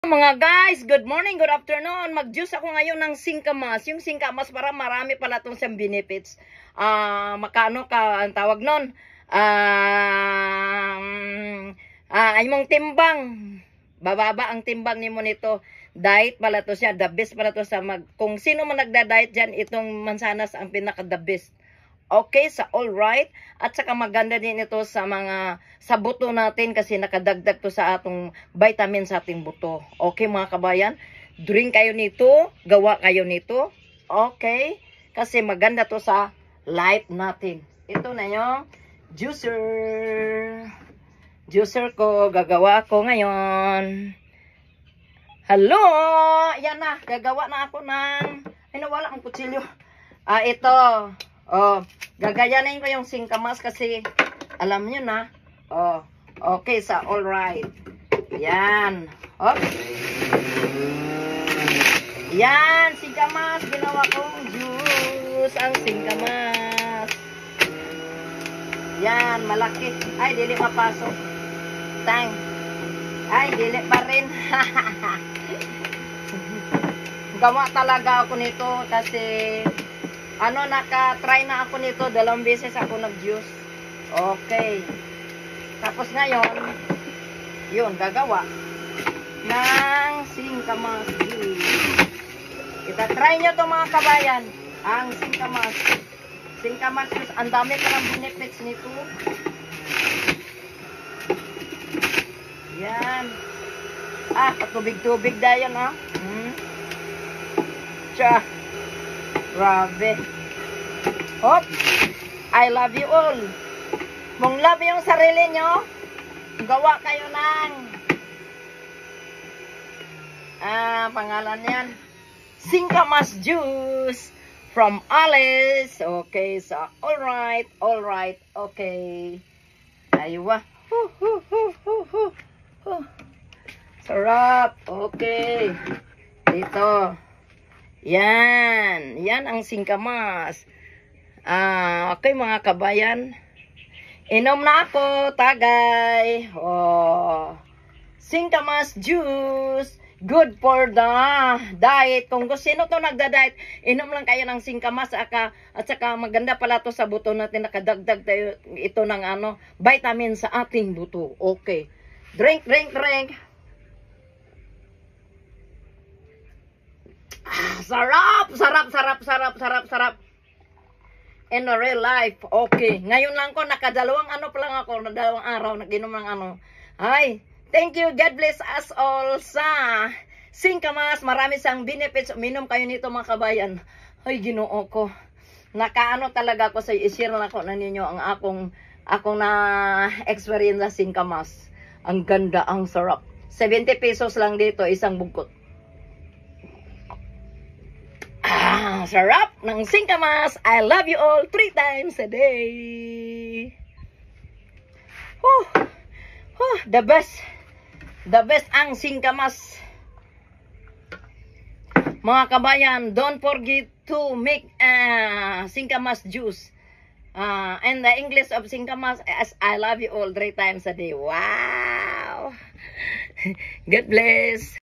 Mga guys, good morning, good afternoon. Mag-juice ako ngayon ng singkamas. Yung singkamas para marami pala itong siyang benefits. Makano ka ang tawag nun? Ay mong timbang. Bababa ang timbang ni mo nito. Diet pala to siya. The best pala to sa kung sino man nagda-diet dyan, itong mansanas ang pinaka-the best. Okay, sa all right. At saka maganda din ito sa sa buto natin kasi nakadagdag to sa atong vitamin sa ating buto. Okay mga kabayan, drink kayo nito, gawa kayo nito. Okay, kasi maganda to sa life natin. Ito na yung juicer. Juicer ko, gagawa ko ngayon. Hello! Yan na, gagawa na ako ng, ay nawala ang kutsilyo. Ito. Gagayanin ko yung singkamas kasi alam nyo na. Okay, sa all right. Yan. Yan, singkamas. Ginawa kong juice ang singkamas. Yan, malaki. Ay, dili mapasok. Tang. Ay, dili pa rin. Gawa talaga ako nito kasi naka-try na ako nito, 2 beses ako nag-juice. Okay. Tapos ngayon, yun, gagawa ng singkamas juice. Ita-try nyo to mga kabayan, ang singkamas. Singkamas juice, ang dami palang benefits nito. Yan. Patubig-tubig na yan, Tsa. Grabe. Hop. I love you all. Kung love yung sarili nyo, gawa kayo ng pangalan yan, singkamas juice from Alice. Okay, so alright, okay. Aywa. Sarap. Okay. Dito. Yan ang singkamas. Okay mga kabayan. Inom na ako, tagay. Singkamas juice. Good for the diet. Kung sino to nagda-diet, inom lang kayo ng singkamas. At saka maganda pala to sa buto natin. Nakadagdag tayo ito ng vitamin sa ating buto. Okay. Drink. Sarap. In a real life. Okay. Ngayon lang ko, nakadalawang dalawang araw, naginom ng Ay, thank you. God bless us all sa singkamas. Marami sang benefits. Uminom kayo nito mga kabayan. Ay, Ginoo ko. Talaga ako sa i-share na ko na ninyo ang akong na experience sa singkamas. Ang ganda, ang sarap. 70 pesos lang dito, isang bugkot. Sarap ng singkamas. I love you all 3 times a day. The best ang singkamas. Mga kabayan, don't forget to make singkamas juice. And the English of singkamas is I love you all 3 times a day. Wow. God bless.